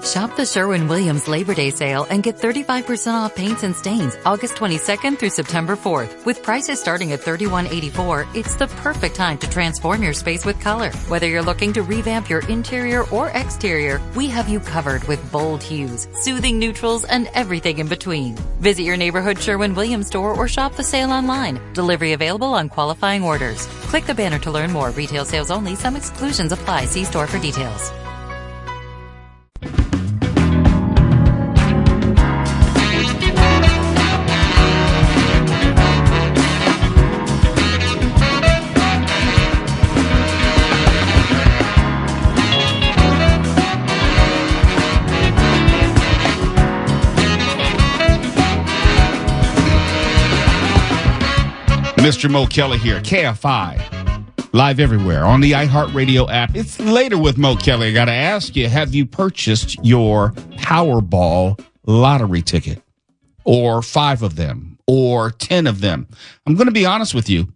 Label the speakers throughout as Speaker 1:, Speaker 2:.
Speaker 1: Shop the Sherwin-Williams Labor Day sale and get 35% off paints and stains August 22nd through September 4th. With prices starting at $31.84, it's the perfect time to transform your space with color. Whether you're looking to revamp your interior or exterior, we have you covered with bold hues, soothing neutrals, and everything in between. Visit your neighborhood Sherwin-Williams store or shop the sale online. Delivery available on qualifying orders. Click the banner to learn more. Retail sales only. Some exclusions apply. See store for details.
Speaker 2: Mr. Mo Kelly here, KFI, live everywhere on the iHeartRadio app. It's later with Mo Kelly. I got to ask you, have you purchased your Powerball lottery ticket? Or 5 of them? Or 10 of them? I'm going to be honest with you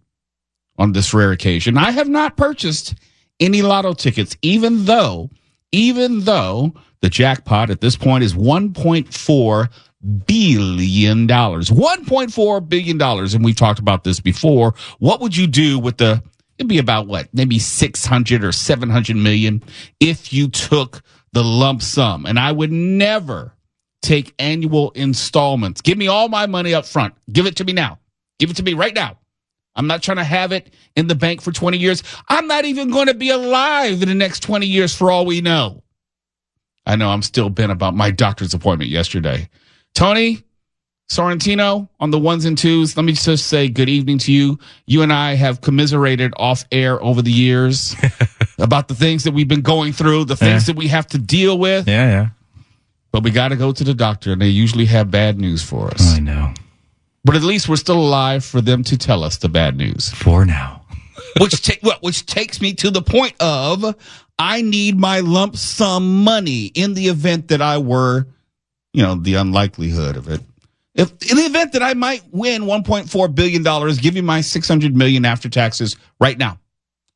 Speaker 2: on this rare occasion. I have not purchased any lotto tickets, even though the jackpot at this point is $1.4 billion. $1.4 billion. And we've talked about this before. What would you do with it'd be about what? Maybe 600 or 700 million if you took the lump sum. And I would never take annual installments. Give me all my money up front. Give it to me now. Give it to me right now. I'm not trying to have it in the bank for 20 years. I'm not even going to be alive in the next 20 years for all we know. I know I'm still bent about my doctor's appointment yesterday. Tony Sorrentino on the ones and twos. Let me just say good evening to you. You and I have commiserated off air over the years about the things that we've been going through, the things that we have to deal with.
Speaker 3: Yeah.
Speaker 2: But we got to go to the doctor, and they usually have bad news for us.
Speaker 3: I know.
Speaker 2: But at least we're still alive for them to tell us the bad news.
Speaker 3: For now.
Speaker 2: Which takes me to the point of I need my lump sum money in the event that I were, the unlikelihood of it. If in the event that I might win $1.4 billion, give you my $600 million after taxes right now.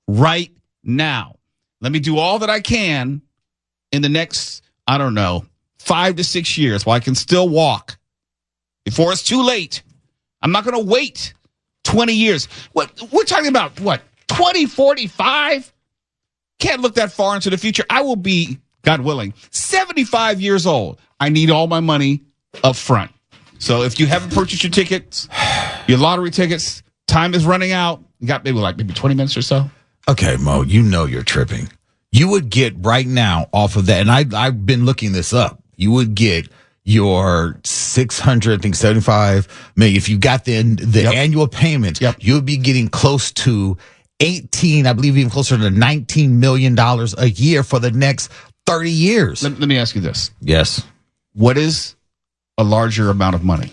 Speaker 2: Right now. Let me do all that I can in the next, 5 to 6 years while I can still walk before it's too late. I'm not going to wait 20 years. What we're talking about, 2045? Can't look that far into the future. I will be, God willing, 75 years old. I need all my money up front. So if you haven't purchased your tickets, your lottery tickets, time is running out. You got maybe 20 minutes or so.
Speaker 4: Okay, Mo, you're tripping. You would get right now off of that, and I've been looking this up. You would get your 75 million. If you got the annual payment, you would be getting close to 18, I believe even closer to $19 million a year for the next 30 years.
Speaker 2: Let me ask you this.
Speaker 4: Yes.
Speaker 2: What is a larger amount of money?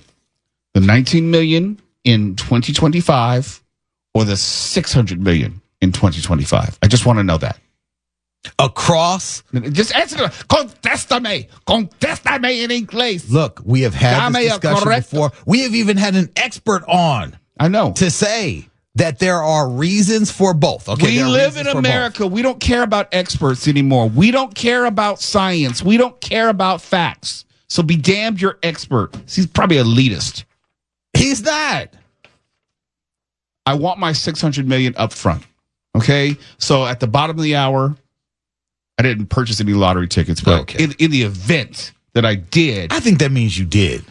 Speaker 2: The 19 million in 2025 or the 600 million in 2025? I just want to know that.
Speaker 4: Across?
Speaker 2: Just answer the contéstame in English.
Speaker 4: Look, we have had this discussion before. We have even had an expert on.
Speaker 2: I know.
Speaker 4: To say that there are reasons for both. Okay,
Speaker 2: we live in America. We don't care about experts anymore. We don't care about science. We don't care about facts. So be damned your expert. He's probably elitist.
Speaker 4: He's not.
Speaker 2: I want my 600 million up front. Okay? So at the bottom of the hour, I didn't purchase any lottery tickets, but in the event that I did.
Speaker 4: I think that means you did.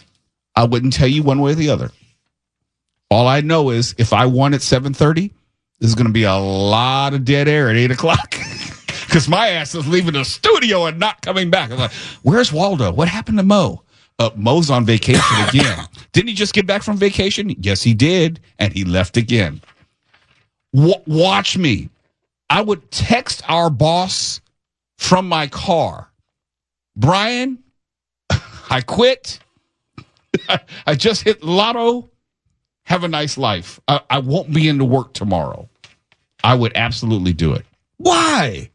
Speaker 2: I wouldn't tell you one way or the other. All I know is if I won at 7:30, there's going to be a lot of dead air at 8 o'clock. Because my ass is leaving the studio and not coming back. I'm like, where's Waldo? What happened to Mo? Mo's on vacation again. Didn't he just get back from vacation? Yes, he did. And he left again. Watch me. I would text our boss from my car. Brian, I quit. I just hit lotto. Have a nice life. I won't be into work tomorrow. I would absolutely do it.
Speaker 4: Why?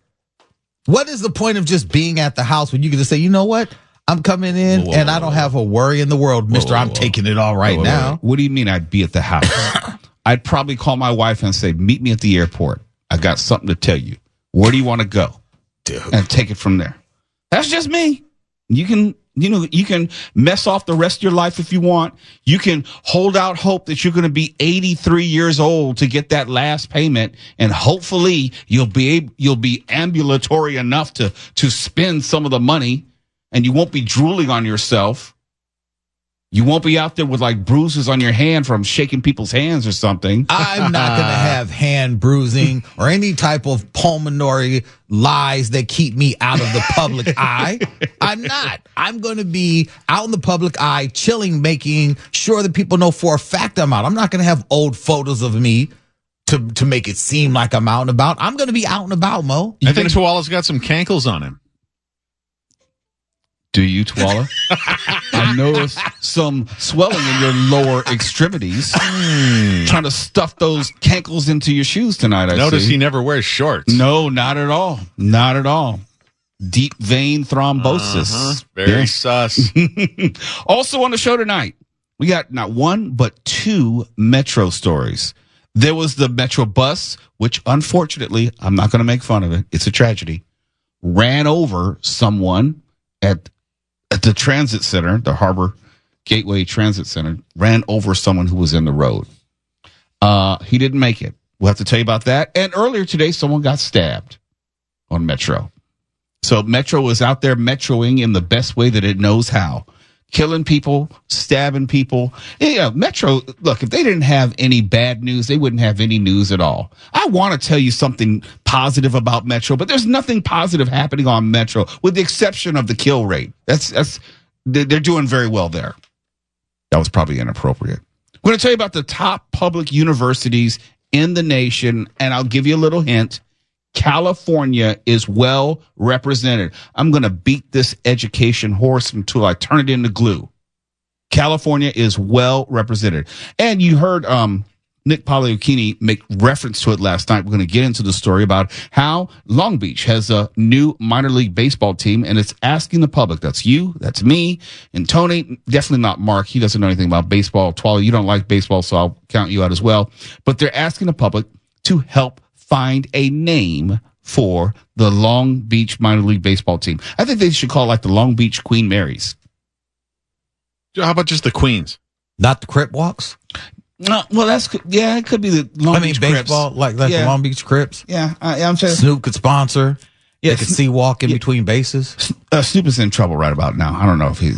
Speaker 4: What is the point of just being at the house when you can just say, you know what? I'm coming in and I don't have a worry in the world, mister. I'm taking it all right now.
Speaker 2: What do you mean I'd be at the house? I'd probably call my wife and say, meet me at the airport. I got something to tell you. Where do you want to go?
Speaker 4: Dude.
Speaker 2: And take it from there. That's just me. You can mess off the rest of your life if you want. You can hold out hope that you're going to be 83 years old to get that last payment, and hopefully you'll be ambulatory enough to spend some of the money, and you won't be drooling on yourself. You won't be out there with like bruises on your hand from shaking people's hands or something.
Speaker 4: I'm not going to have hand bruising or any type of pulmonary lies that keep me out of the public eye. I'm not. I'm going to be out in the public eye, chilling, making sure that people know for a fact I'm out. I'm not going to have old photos of me to make it seem like I'm out and about. I'm going to be out and about, Mo.
Speaker 3: I think Tuala's got some cankles on him.
Speaker 2: Do you, Tuala? I noticed some swelling in your lower extremities. Trying to stuff those cankles into your shoes tonight, I
Speaker 3: notice
Speaker 2: see.
Speaker 3: He never wears shorts.
Speaker 2: No, not at all. Not at all. Deep vein thrombosis.
Speaker 3: Very sus.
Speaker 2: Also on the show tonight, we got not one, but two Metro stories. There was the Metro bus, which unfortunately, I'm not going to make fun of it. It's a tragedy. Ran over someone at the transit center, the Harbor Gateway Transit Center, ran over someone who was in the road. He didn't make it. We'll have to tell you about that. And earlier today, someone got stabbed on Metro. So Metro was out there metroing in the best way that it knows how. Killing people, stabbing people. Yeah, Metro, look, if they didn't have any bad news, they wouldn't have any news at all. I want to tell you something positive about Metro, but there's nothing positive happening on Metro with the exception of the kill rate. They're doing very well there. That was probably inappropriate. We're going to tell you about the top public universities in the nation, and I'll give you a little hint. California is well represented. I'm going to beat this education horse until I turn it into glue. California is well represented. And you heard Nick Poliokini make reference to it last night. We're going to get into the story about how Long Beach has a new minor league baseball team, and it's asking the public. That's you, that's me, and Tony. Definitely not Mark. He doesn't know anything about baseball. Twala, you don't like baseball, so I'll count you out as well. But they're asking the public to help find a name for the Long Beach minor league baseball team. I think they should call it like the Long Beach Queen Marys.
Speaker 3: How about just the Queens?
Speaker 4: Not the Crip Walks?
Speaker 2: No, well, it could be the Long Beach
Speaker 4: baseball,
Speaker 2: Crips.
Speaker 4: like the Long Beach Crips.
Speaker 2: Yeah, I'm saying
Speaker 4: Snoop could sponsor.
Speaker 2: Yeah,
Speaker 4: they could see walk in between bases.
Speaker 2: Snoop is in trouble right about now. I don't know if he.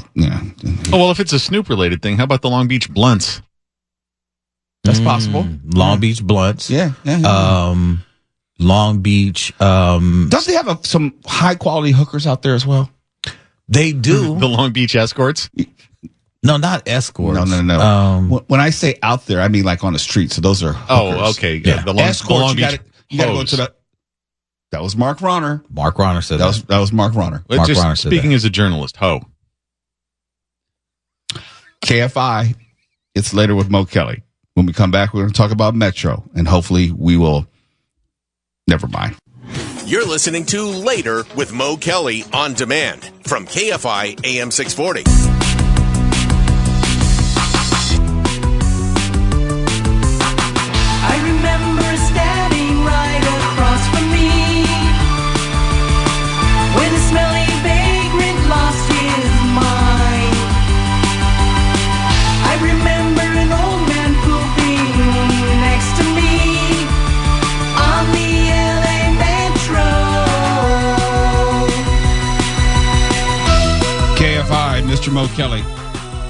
Speaker 3: Oh well, if it's a Snoop related thing, how about the Long Beach Blunts?
Speaker 2: That's possible.
Speaker 4: Long Beach Blunts.
Speaker 2: Yeah.
Speaker 4: Long Beach.
Speaker 2: Don't they have some high quality hookers out there as well?
Speaker 4: They do.
Speaker 3: The Long Beach Escorts.
Speaker 4: No, not escorts.
Speaker 2: No. When I say out there, I mean like on the street. So those are hookers.
Speaker 3: Oh, okay.
Speaker 2: Yeah. The Long Beach. You got to go to the. That was Mark Ronner.
Speaker 4: Mark Ronner said that.
Speaker 2: That was Mark Ronner.
Speaker 3: Speaking as a journalist,
Speaker 2: KFI. It's later with Mo Kelly. When we come back, we're going to talk about Metro, and hopefully we will. Never mind.
Speaker 5: You're listening to Later with Mo Kelly on demand from KFI AM 640.
Speaker 6: I remember standing right across from me when the smelly vagrant lost his mind. I remember an old man pooping next to me on the LA Metro.
Speaker 2: KFI, Mr. Mo Kelly.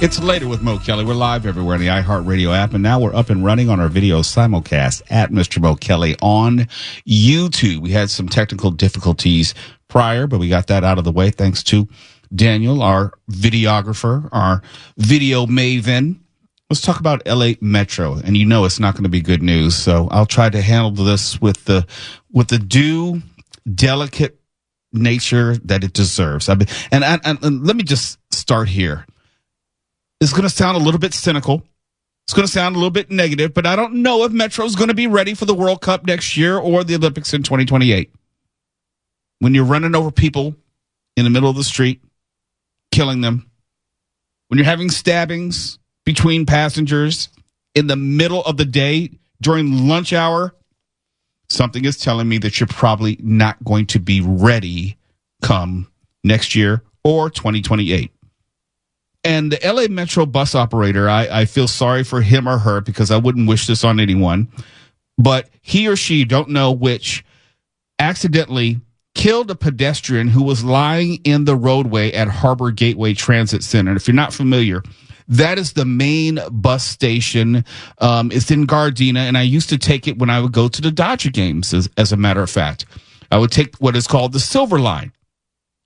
Speaker 2: It's Later with Mo Kelly. We're live everywhere in the iHeartRadio app, and now we're up and running on our video simulcast at Mr. Mo Kelly on YouTube. We had some technical difficulties prior, but we got that out of the way thanks to Daniel, our videographer, our video maven. Let's talk about LA Metro, and you know it's not going to be good news, so I'll try to handle this with the due delicate nature that it deserves. And let me just start here. It's going to sound a little bit cynical. It's going to sound a little bit negative, but I don't know if Metro's going to be ready for the World Cup next year or the Olympics in 2028. When you're running over people in the middle of the street, killing them, when you're having stabbings between passengers in the middle of the day during lunch hour, something is telling me that you're probably not going to be ready come next year or 2028. And the LA Metro bus operator, I feel sorry for him or her because I wouldn't wish this on anyone, but he or she, don't know which, accidentally killed a pedestrian who was lying in the roadway at Harbor Gateway Transit Center. And if you're not familiar, that is the main bus station. It's in Gardena, and I used to take it when I would go to the Dodger games, as a matter of fact. I would take what is called the Silver Line.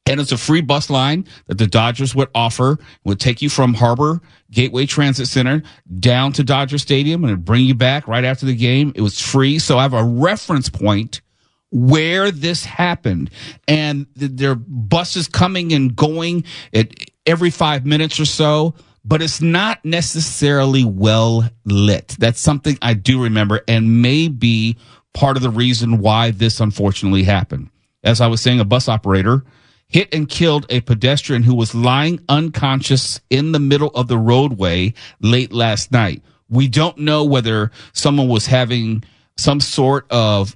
Speaker 2: And it's a free bus line that the Dodgers would offer. It would take you from Harbor Gateway Transit Center down to Dodger Stadium and it'd bring you back right after the game. It was free. So I have a reference point where this happened. And there are buses coming and going at every 5 minutes or so, but it's not necessarily well lit. That's something I do remember and may be part of the reason why this unfortunately happened. As I was saying, a bus operator hit and killed a pedestrian who was lying unconscious in the middle of the roadway late last night. We don't know whether someone was having some sort of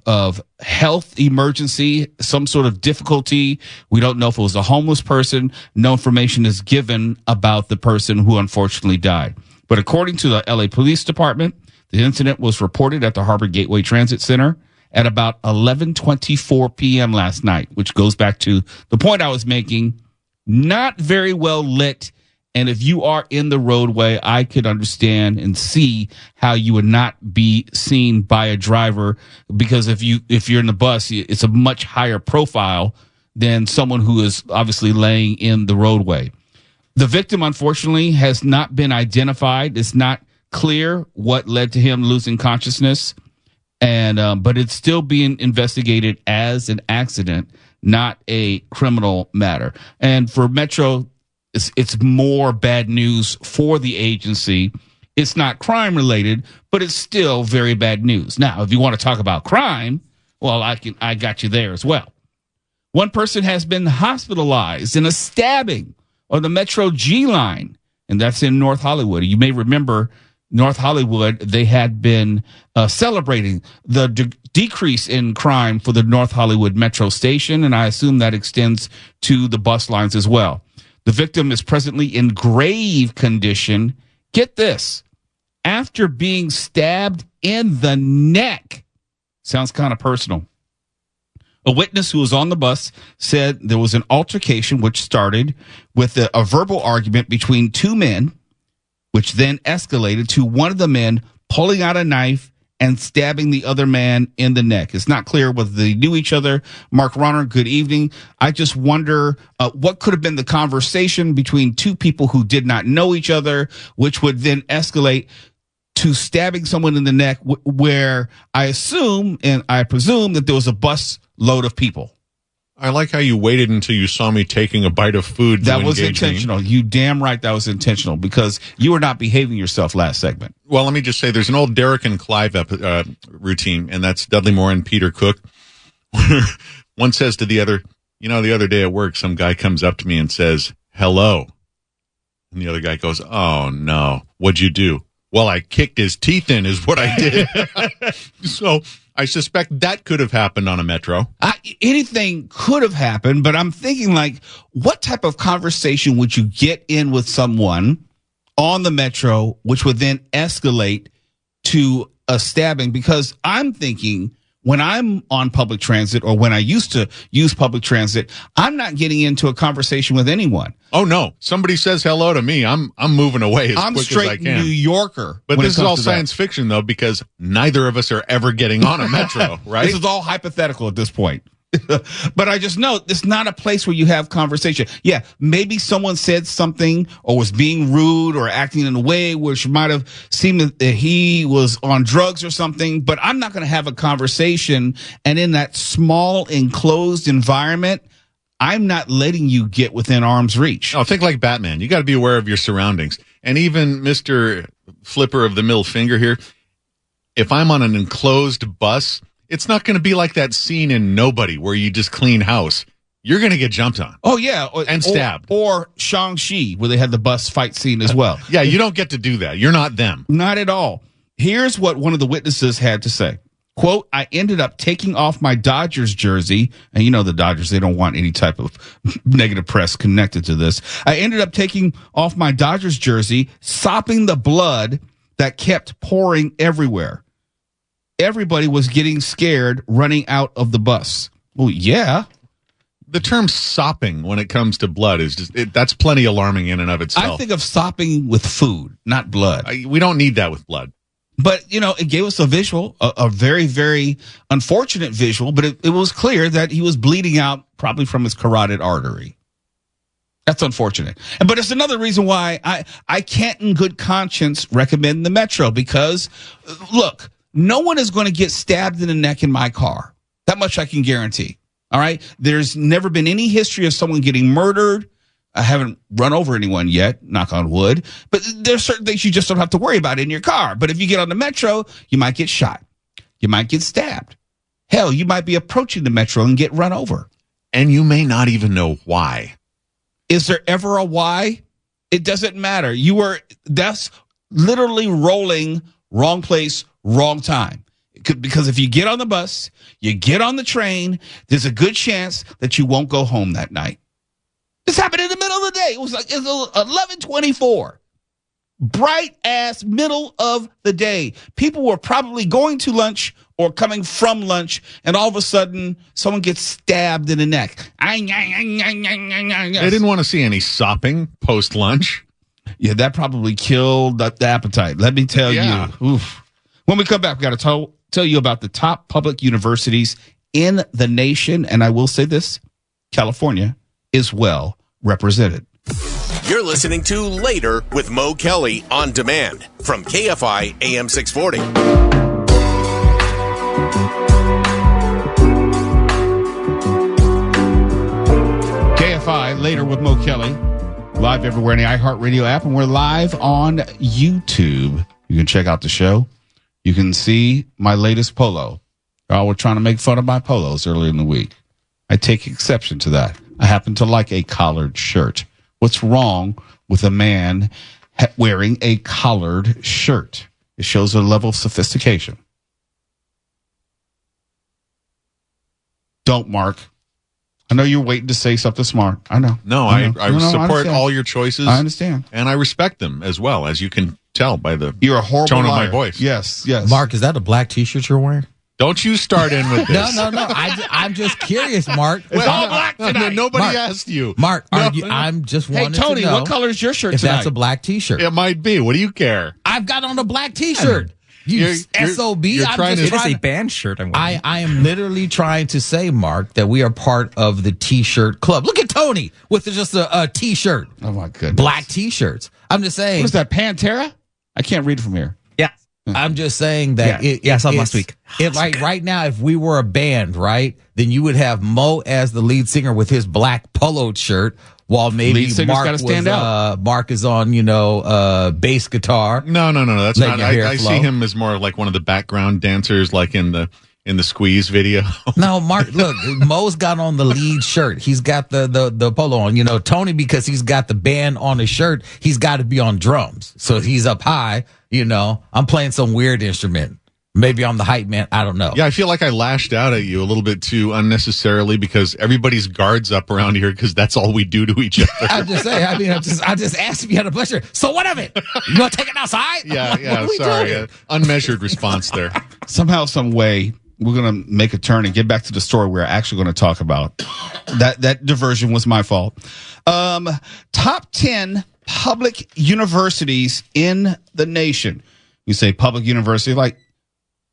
Speaker 2: health emergency, some sort of difficulty. We don't know if it was a homeless person. No information is given about the person who unfortunately died. But according to the LA Police Department, the incident was reported at the Harbor Gateway Transit Center at about 11:24 p.m. last night, which goes back to the point I was making. Not very well lit. And if you are in the roadway, I could understand and see how you would not be seen by a driver, because if you're in the bus, it's a much higher profile than someone who is obviously laying in the roadway. The victim, unfortunately, has not been identified. It's not clear what led to him losing consciousness. And but it's still being investigated as an accident, not a criminal matter. And for Metro, it's more bad news for the agency. It's not crime related, but it's still very bad news. Now, if you want to talk about crime, well, I got you there as well. One person has been hospitalized in a stabbing on the Metro G line, and that's in North Hollywood. You may remember North Hollywood, they had been celebrating the decrease in crime for the North Hollywood Metro station, and I assume that extends to the bus lines as well. The victim is presently in grave condition. Get this, after being stabbed in the neck. Sounds kind of personal. A witness who was on the bus said there was an altercation which started with a verbal argument between two men, which then escalated to one of the men pulling out a knife and stabbing the other man in the neck. It's not clear whether they knew each other. Mark Ronner, good evening. I just wonder what could have been the conversation between two people who did not know each other, which would then escalate to stabbing someone in the neck, where I assume and I presume that there was a bus load of people.
Speaker 3: I like how you waited until you saw me taking a bite of food.
Speaker 2: That was intentional. You damn right that was intentional, because you were not behaving yourself last segment.
Speaker 3: Well, let me just say there's an old Derek and Clive routine, and that's Dudley Moore and Peter Cook. One says to the other, the other day at work, some guy comes up to me and says, hello. And the other guy goes, oh, no. What'd you do? Well, I kicked his teeth in is what I did. So I suspect that could have happened on a Metro.
Speaker 2: Anything could have happened, but I'm thinking, like, what type of conversation would you get in with someone on the Metro, which would then escalate to a stabbing? Because I'm thinking, when I'm on public transit, or when I used to use public transit, I'm not getting into a conversation with anyone.
Speaker 3: Oh, no. Somebody says hello to me, I'm moving away as quick as I can.
Speaker 2: I'm straight New Yorker.
Speaker 3: But this is all science fiction, though, because neither of us are ever getting on a Metro, right?
Speaker 2: This is all hypothetical at this point. But I just know it's not a place where you have conversation. Yeah, maybe someone said something or was being rude or acting in a way which might have seemed that he was on drugs or something, but I'm not going to have a conversation. And in that small enclosed environment, I'm not letting you get within arm's reach.
Speaker 3: Oh, think like Batman. You got to be aware of your surroundings. And even Mr. Flipper of the middle finger here, if I'm on an enclosed bus, it's not going to be like that scene in Nobody where you just clean house. You're going to get jumped on.
Speaker 2: Oh, yeah.
Speaker 3: And stabbed.
Speaker 2: Or Shang-Chi, where they had the bus fight scene as well.
Speaker 3: Yeah, you don't get to do that. You're not them.
Speaker 2: Not at all. Here's what one of the witnesses had to say. Quote, I ended up taking off my Dodgers jersey. And you know the Dodgers, they don't want any type of negative press connected to this. I ended up taking off my Dodgers jersey, sopping the blood that kept pouring everywhere. Everybody was getting scared running out of the bus. Well, yeah.
Speaker 3: The term sopping when it comes to blood is just, that's plenty alarming in and of itself.
Speaker 2: I think of sopping with food, not blood.
Speaker 3: We don't need that with blood.
Speaker 2: But, you know, it gave us a visual, a very, very unfortunate visual, but it was clear that he was bleeding out probably from his carotid artery. That's unfortunate. But it's another reason why I can't in good conscience recommend the Metro because, look, no one is going to get stabbed in the neck in my car. That much I can guarantee. All right? There's never been any history of someone getting murdered. I haven't run over anyone yet, knock on wood. But there's certain things you just don't have to worry about in your car. But if you get on the Metro, you might get shot. You might get stabbed. Hell, you might be approaching the Metro and get run over.
Speaker 3: And you may not even know why.
Speaker 2: Is there ever a why? It doesn't matter. That's literally rolling wrong place, wrong time. Because if you get on the bus, you get on the train, there's a good chance that you won't go home that night. This happened in the middle of the day. It was 11:24. Bright ass middle of the day. People were probably going to lunch or coming from lunch, and all of a sudden, someone gets stabbed in the neck.
Speaker 3: They didn't want to see any sopping post-lunch.
Speaker 2: Yeah, that probably killed the appetite. Let me tell you. Oof. When we come back, we got to tell you about the top public universities in the nation. And I will say this, California is well represented.
Speaker 5: You're listening to Later with Mo Kelly on demand from KFI AM 640.
Speaker 2: KFI Later with Mo Kelly, live everywhere in the iHeartRadio app, and we're live on YouTube. You can check out the show. You can see my latest polo. Y'all were trying to make fun of my polos earlier in the week. I take exception to that. I happen to like a collared shirt. What's wrong with a man wearing a collared shirt? It shows a level of sophistication. Don't, Mark. I know you're waiting to say something smart. I know.
Speaker 3: No, I support all your choices.
Speaker 2: I understand.
Speaker 3: And I respect them as well, as you can tell by the
Speaker 2: You're a horrible
Speaker 3: tone
Speaker 2: liar.
Speaker 3: of my voice.
Speaker 2: Yes, yes.
Speaker 4: Mark, is that a black T-shirt you're wearing?
Speaker 3: Don't you start in with this.
Speaker 4: No. I'm just curious, Mark.
Speaker 3: It's all
Speaker 2: black tonight.
Speaker 3: Nobody
Speaker 4: Mark.
Speaker 3: asked you.
Speaker 4: Mark, I'm just
Speaker 2: Hey,
Speaker 4: wanting
Speaker 2: Tony,
Speaker 4: to know
Speaker 2: what color is your shirt
Speaker 4: if
Speaker 2: tonight?
Speaker 4: that's a black T-shirt.
Speaker 3: It might be. What do you care?
Speaker 4: I've got on a black T-shirt. You SOB.
Speaker 3: you're trying to-
Speaker 7: It is a band shirt I'm wearing.
Speaker 4: I am literally trying to say, Mark, that we are part of the T-shirt club. Look at Tony with just a T-shirt.
Speaker 2: Oh, my goodness.
Speaker 4: Black T-shirts. I'm just saying.
Speaker 2: What is that, Pantera? I can't read from here.
Speaker 7: Yeah.
Speaker 4: I'm just saying that.
Speaker 7: Yeah. I saw them last week.
Speaker 4: Right now, if we were a band, right, then you would have Mo as the lead singer with his black polo shirt, while maybe
Speaker 2: Lead singer's gotta stand out.
Speaker 4: Mark is on, bass guitar.
Speaker 3: No. That's
Speaker 4: Let
Speaker 3: not.
Speaker 4: your hair
Speaker 3: I
Speaker 4: flow.
Speaker 3: see him as more like one of the background dancers, like in the Squeeze video.
Speaker 4: No, Mark, look, Mo's got on the lead shirt. He's got the polo on. Tony, because he's got the band on his shirt, he's got to be on drums. So he's up high, I'm playing some weird instrument. Maybe I'm the hype man. I don't know.
Speaker 3: Yeah, I feel like I lashed out at you a little bit too unnecessarily because everybody's guards up around here because that's all we do to each other.
Speaker 4: I'm just saying. I just asked if you had a pleasure. So what of it? You want to take it outside?
Speaker 3: Yeah,
Speaker 4: What are we
Speaker 3: sorry.
Speaker 4: doing?
Speaker 3: Unmeasured response there.
Speaker 2: Somehow, some way, we're going to make a turn and get back to the story we're actually going to talk about. That diversion was my fault. Top 10 public universities in the nation. You say public university like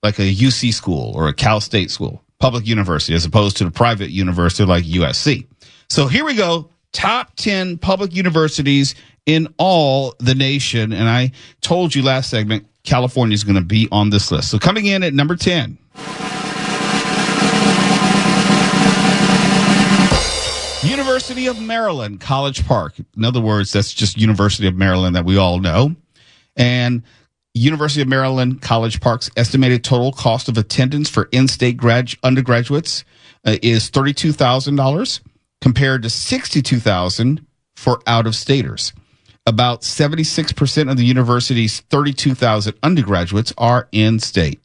Speaker 2: a UC school or a Cal State school, public university, as opposed to the private university like USC. So here we go. Top 10 public universities in all the nation. And I told you last segment, California is going to be on this list. So coming in at number 10. University of Maryland, College Park. In other words, that's just University of Maryland that we all know. And University of Maryland, College Park's estimated total cost of attendance for in-state undergraduates is $32,000 compared to $62,000 for out-of-staters. About 76% of the university's 32,000 undergraduates are in-state.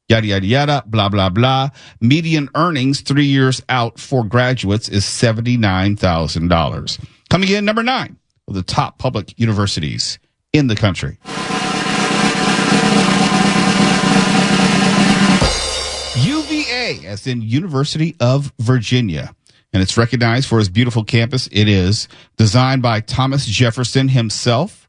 Speaker 2: Yada, yada, yada, blah, blah, blah. Median earnings 3 years out for graduates is $79,000. Coming in number 9 of the top public universities in the country. UVA, as in University of Virginia. And it's recognized for its beautiful campus. It is designed by Thomas Jefferson himself.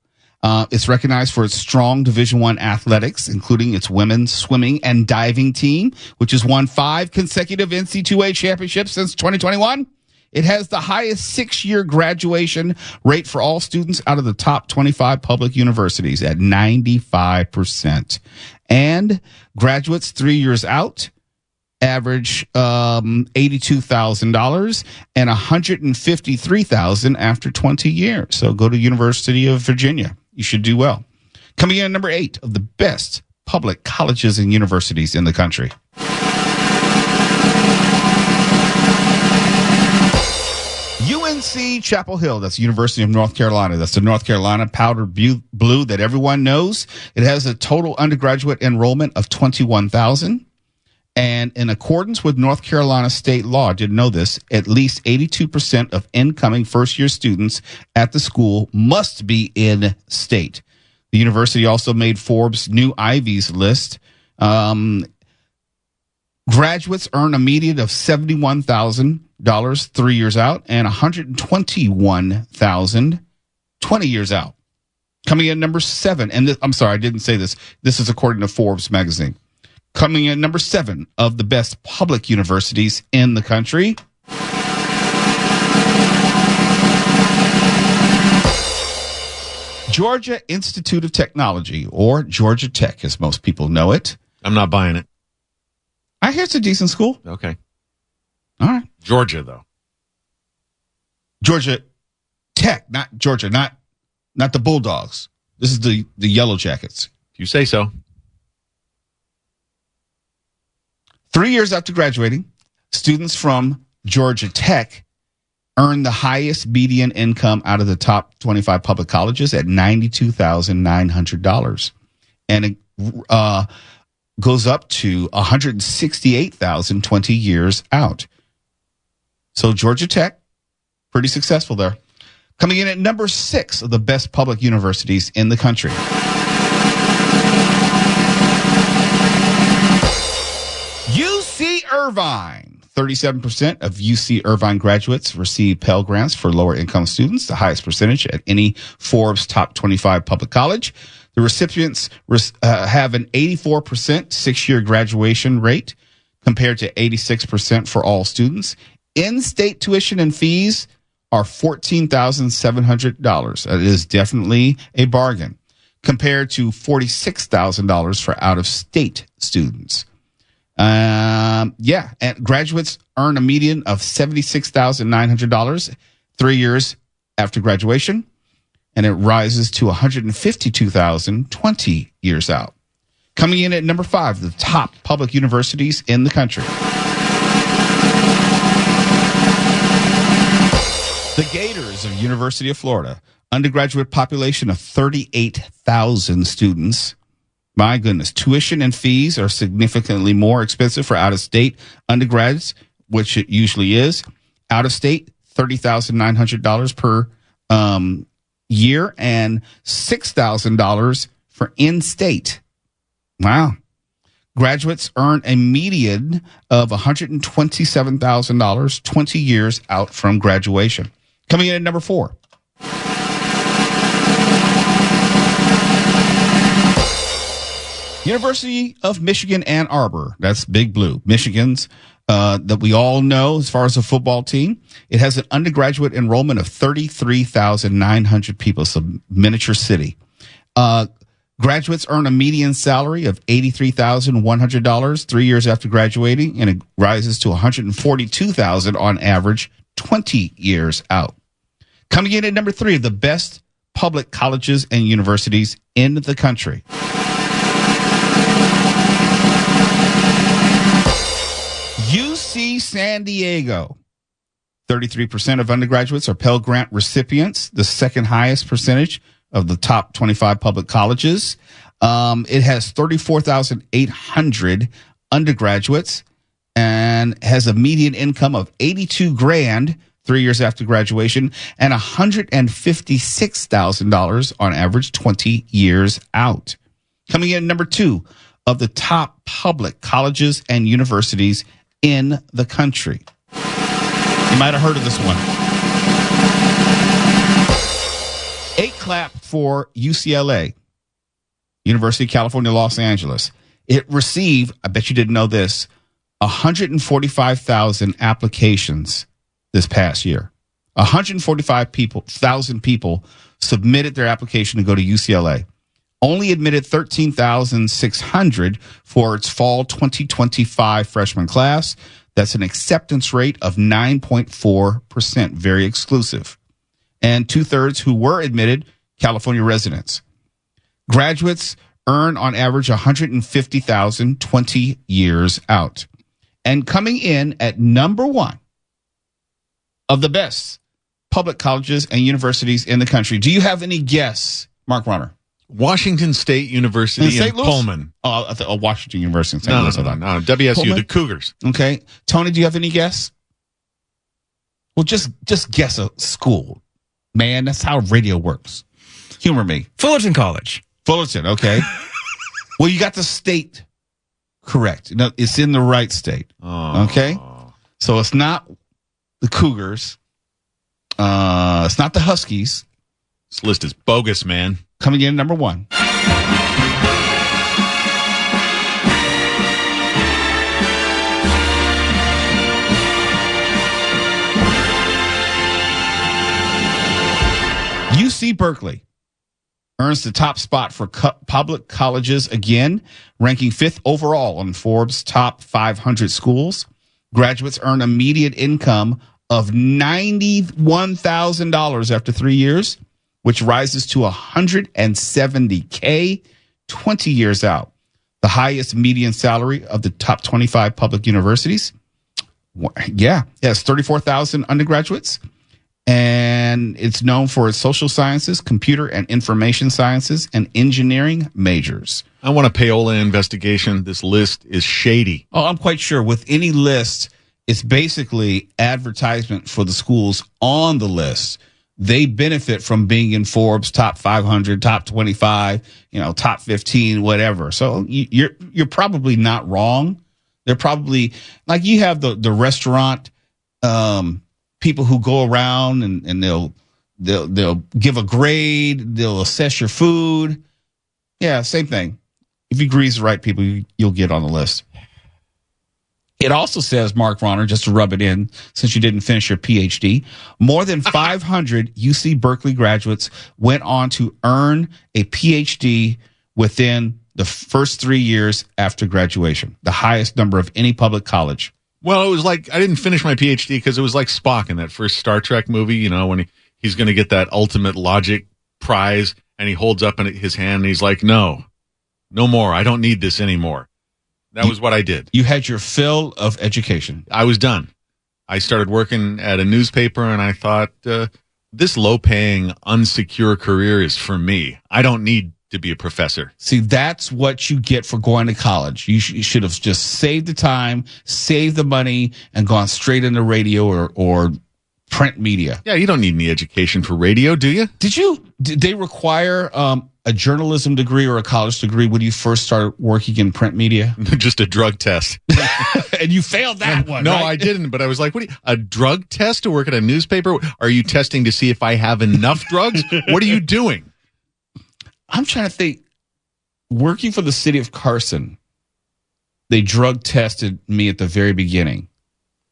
Speaker 2: It's recognized for its strong Division I athletics, including its women's swimming and diving team, which has won 5 consecutive NC2A championships since 2021. It has the highest 6-year graduation rate for all students out of the top 25 public universities at 95%. And graduates 3 years out average $82,000 and $153,000 after 20 years. So go to University of Virginia. You should do well. Coming in at number 8 of the best public colleges and universities in the country. UNC Chapel Hill, that's University of North Carolina. That's the North Carolina powder blue that everyone knows. It has a total undergraduate enrollment of 21,000. And in accordance with North Carolina state law, didn't know this, at least 82% of incoming first-year students at the school must be in state. The university also made Forbes' new Ivies list. Graduates earn a median of $71,000 3 years out and $121,000 20 years out. Coming in number 7, and I'm sorry, I didn't say this. This is according to Forbes magazine. Coming in number 7 of the best public universities in the country. Georgia Institute of Technology, or Georgia Tech, as most people know it.
Speaker 3: I'm not buying it.
Speaker 2: I hear it's a decent school.
Speaker 3: Okay.
Speaker 2: All right.
Speaker 3: Georgia, though.
Speaker 2: Georgia Tech, not Georgia, not the Bulldogs. This is the Yellow Jackets.
Speaker 3: If you say so.
Speaker 2: 3 years after graduating, students from Georgia Tech earn the highest median income out of the top 25 public colleges at $92,900. And it goes up to $168,000 20 years out. So Georgia Tech, pretty successful there. Coming in at number 6 of the best public universities in the country. UC Irvine. 37% of UC Irvine graduates receive Pell Grants for lower income students, the highest percentage at any Forbes top 25 public college. The recipients have an 84% 6-year graduation rate compared to 86% for all students. In-state tuition and fees are $14,700. That is definitely a bargain compared to $46,000 for out-of-state students. And graduates earn a median of $76,900 3 years after graduation, and it rises to $152,000 20 years out. Coming in at number 5, the top public universities in the country. The Gators of University of Florida, undergraduate population of 38,000 students. My goodness, tuition and fees are significantly more expensive for out-of-state undergrads, which it usually is. Out-of-state, $30,900 per year and $6,000 for in-state. Wow. Graduates earn a median of $127,000 20 years out from graduation. Coming in at number 4. University of Michigan, Ann Arbor. That's Big Blue. Michigan's that we all know as far as a football team. It has an undergraduate enrollment of 33,900 people. It's a miniature city. Graduates earn a median salary of $83,100 3 years after graduating, and it rises to $142,000 on average 20 years out. Coming in at number 3 of the best public colleges and universities in the country. UC San Diego. 33% of undergraduates are Pell Grant recipients, the second highest percentage of the top 25 public colleges. It has 34,800 undergraduates and has a median income of $82,000 3 years after graduation and $156,000 on average 20 years out. Coming in number 2 of the top public colleges and universities in the country. You might have heard of this one. 8 clap for UCLA, University of California, Los Angeles. It received, I bet you didn't know this, 145,000 applications this past year. 145,000 people submitted their application to go to UCLA. Only admitted 13,600 for its fall 2025 freshman class. That's an acceptance rate of 9.4%, very exclusive. And 2/3 who were admitted, California residents. Graduates earn on average $150,000 20 years out. And coming in at number 1 of the best public colleges and universities in the country. Do you have any guess, Mark Runner?
Speaker 3: Washington State University in Pullman.
Speaker 2: Oh, Washington University in St. Louis.
Speaker 3: No. WSU, Pullman? The Cougars.
Speaker 2: Okay. Tony, do you have any guess? Well, just guess a school. Man, that's how radio works. Humor me.
Speaker 7: Fullerton College.
Speaker 2: Fullerton, okay. Well, you got the state correct. No, it's in the right state.
Speaker 3: Oh.
Speaker 2: Okay? So it's not the Cougars. It's not the Huskies.
Speaker 3: This list is bogus, man.
Speaker 2: Coming in number 1. UC Berkeley earns the top spot for public colleges again, ranking 5th overall on Forbes' top 500 schools. Graduates earn a median income of $91,000 after 3 years, which rises to $170K 20 years out. The highest median salary of the top 25 public universities. Yeah, it has 34,000 undergraduates. And it's known for its social sciences, computer and information sciences, and engineering majors.
Speaker 3: I want a payola investigation. This list is shady.
Speaker 2: Oh, I'm quite sure. With any list, it's basically advertisement for the schools on the list. They benefit from being in Forbes top 500, top 25, top 15, whatever. So you're probably not wrong. They're probably like you have the restaurant people who go around and they'll give a grade, they'll assess your food. Yeah, same thing. If you grease the right people, you'll get on the list. It also says, Mark Ronner, just to rub it in, since you didn't finish your PhD, more than 500 UC Berkeley graduates went on to earn a PhD within the first 3 years after graduation, the highest number of any public college.
Speaker 3: Well, it was like I didn't finish my PhD because it was like Spock in that first Star Trek movie, when he's going to get that ultimate logic prize and he holds up his hand and he's like, no more. I don't need this anymore. That was what I did.
Speaker 2: You had your fill of education.
Speaker 3: I was done. I started working at a newspaper and I thought, this low-paying, unsecure career is for me. I don't need to be a professor.
Speaker 2: See, that's what you get for going to college. You should have just saved the time, saved the money, and gone straight into radio or print media.
Speaker 3: Yeah, you don't need any education for radio, do you?
Speaker 2: Did they require a journalism degree or a college degree when you first started working in print media?
Speaker 3: Just a drug test.
Speaker 2: And you failed that one,
Speaker 3: No,
Speaker 2: right?
Speaker 3: I didn't, but I was like, a drug test to work at a newspaper? Are you testing to see if I have enough drugs? What are you doing?
Speaker 2: I'm trying to think. Working for the city of Carson, they drug tested me at the very beginning.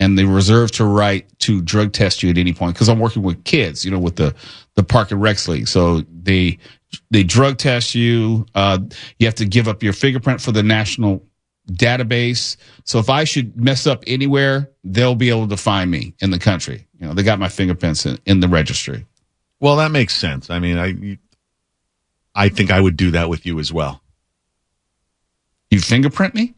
Speaker 2: And they reserved to right to drug test you at any point because I'm working with kids, with the Park and Recs League. So they drug test you. You have to give up your fingerprint for the national database. So if I should mess up anywhere, they'll be able to find me in the country. They got my fingerprints in the registry.
Speaker 3: Well, that makes sense. I mean, I think I would do that with you as well.
Speaker 2: You fingerprint me?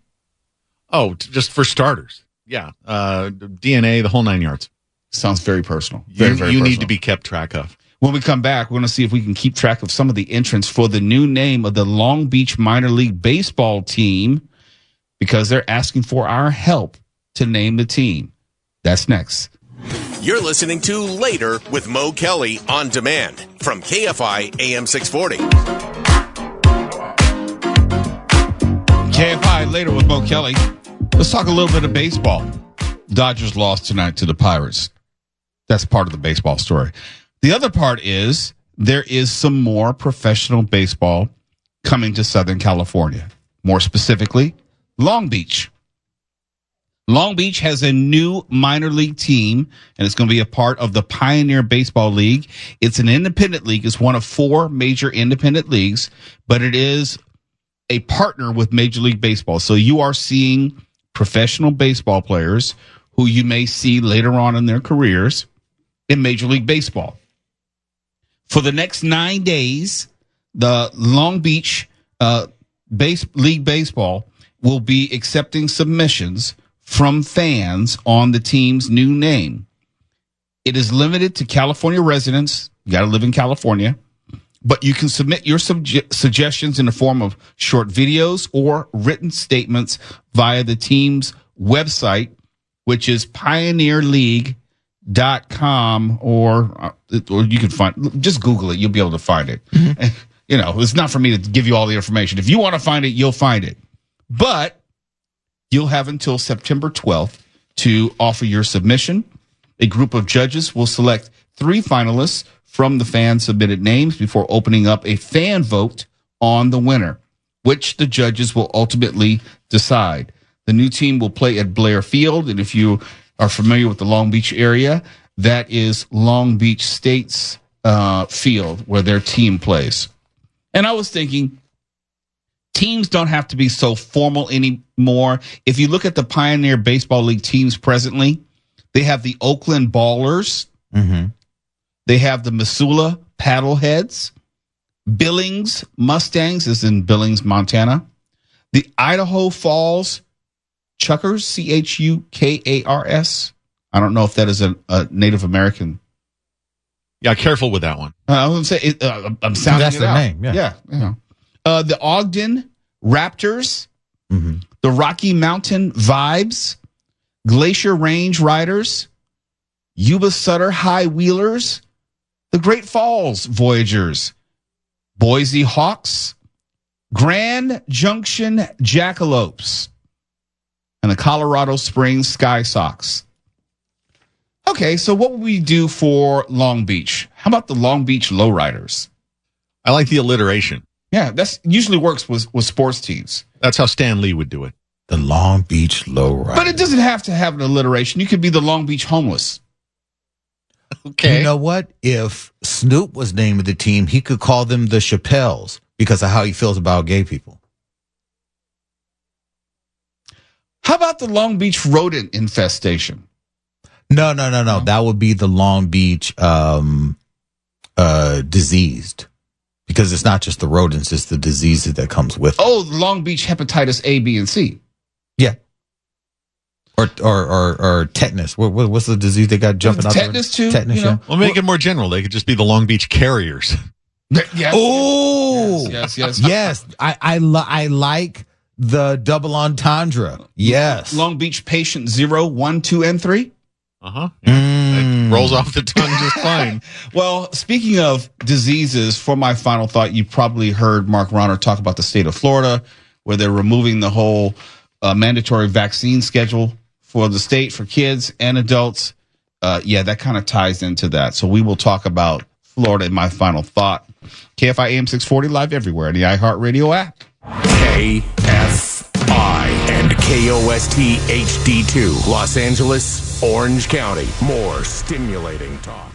Speaker 3: Oh, just for starters. Yeah. DNA, the whole 9 yards.
Speaker 2: Sounds very personal. Very, very
Speaker 3: you
Speaker 2: personal.
Speaker 3: need to be kept track of.
Speaker 2: When we come back, we're going to see if we can keep track of some of the entrants for the new name of the Long Beach minor league baseball team. because they're asking for our help to name the team. That's next.
Speaker 5: You're listening to Later with Mo Kelly on demand from KFI AM 640.
Speaker 2: KFI Later with Mo Kelly. Let's talk a little bit of baseball. Dodgers lost tonight to the Pirates. That's part of the baseball story. The other part is there is some more professional baseball coming to Southern California. More specifically, Long Beach. Long Beach has a new minor league team, and it's going to be a part of the Pioneer Baseball League. It's an independent league. It's one of 4 major independent leagues, but it is a partner with Major League Baseball. So you are seeing professional baseball players who you may see later on in their careers in Major League Baseball. For the next 9 days, the Long Beach League Baseball will be accepting submissions from fans on the team's new name. It is limited to California residents. You got to live in California. But you can submit your suggestions in the form of short videos or written statements via the team's website, which is pioneerleague.com, or you can find, just Google it. You'll be able to find it. Mm-hmm. You know, it's not for me to give you all the information. If you want to find it, you'll find it. But you'll have until September 12th to offer your submission. A group of judges will select 3 finalists from the fan-submitted names before opening up a fan vote on the winner, which the judges will ultimately decide. The new team will play at Blair Field, and if you are familiar with the Long Beach area, that is Long Beach State's field where their team plays. And I was thinking, teams don't have to be so formal anymore. If you look at the Pioneer Baseball League teams presently, they have the Oakland Ballers. Mm-hmm. They have the Missoula Paddleheads. Billings Mustangs is in Billings, Montana. The Idaho Falls Chuckers, Chukars. I don't know if that is a Native American.
Speaker 3: Yeah, careful with that one.
Speaker 2: I was going to say, I'm sounding
Speaker 4: That's
Speaker 2: it
Speaker 4: their
Speaker 2: out.
Speaker 4: name, yeah.
Speaker 2: The Ogden Raptors, mm-hmm. The Rocky Mountain Vibes, Glacier Range Riders, Yuba Sutter High Wheelers, the Great Falls Voyagers, Boise Hawks, Grand Junction Jackalopes, and the Colorado Springs Sky Sox. Okay, so what would we do for Long Beach? How about the Long Beach Lowriders?
Speaker 3: I like the alliteration.
Speaker 2: Yeah, that's usually works with sports teams.
Speaker 3: That's how Stan Lee would do it.
Speaker 4: The Long Beach Lowriders.
Speaker 2: But it doesn't have to have an alliteration. You could be the Long Beach Homeless.
Speaker 3: Okay.
Speaker 4: You know what? If Snoop was named the team, he could call them the Chappelles because of how he feels about gay people.
Speaker 2: How about the Long Beach Rodent Infestation?
Speaker 4: No. That would be the Long Beach diseased. Because it's not just the rodents, it's the diseases that comes with it.
Speaker 2: Oh, Long Beach hepatitis A, B, and C.
Speaker 4: Yeah. Or tetanus. What's the disease they got jumping out there?
Speaker 2: Tetanus too?
Speaker 4: Tetanus, yeah.
Speaker 3: Well, make it more general. They could just be the Long Beach Carriers.
Speaker 2: Yes.
Speaker 4: Oh,
Speaker 2: Yes.
Speaker 4: yes. I like the double entendre. Yes.
Speaker 2: Long Beach Patient 0, 1, 2, and 3.
Speaker 3: Uh-huh. Yeah. It rolls off the tongue just fine.
Speaker 2: Well, speaking of diseases, for my final thought, you probably heard Mark Ronner talk about the state of Florida, where they're removing the whole mandatory vaccine schedule for the state for kids and adults. That kind of ties into that. So we will talk about Florida in my final thought. KFI AM 640 live everywhere in the iHeartRadio app.
Speaker 5: KFI and KOST HD2, Los Angeles, Orange County. More stimulating talk.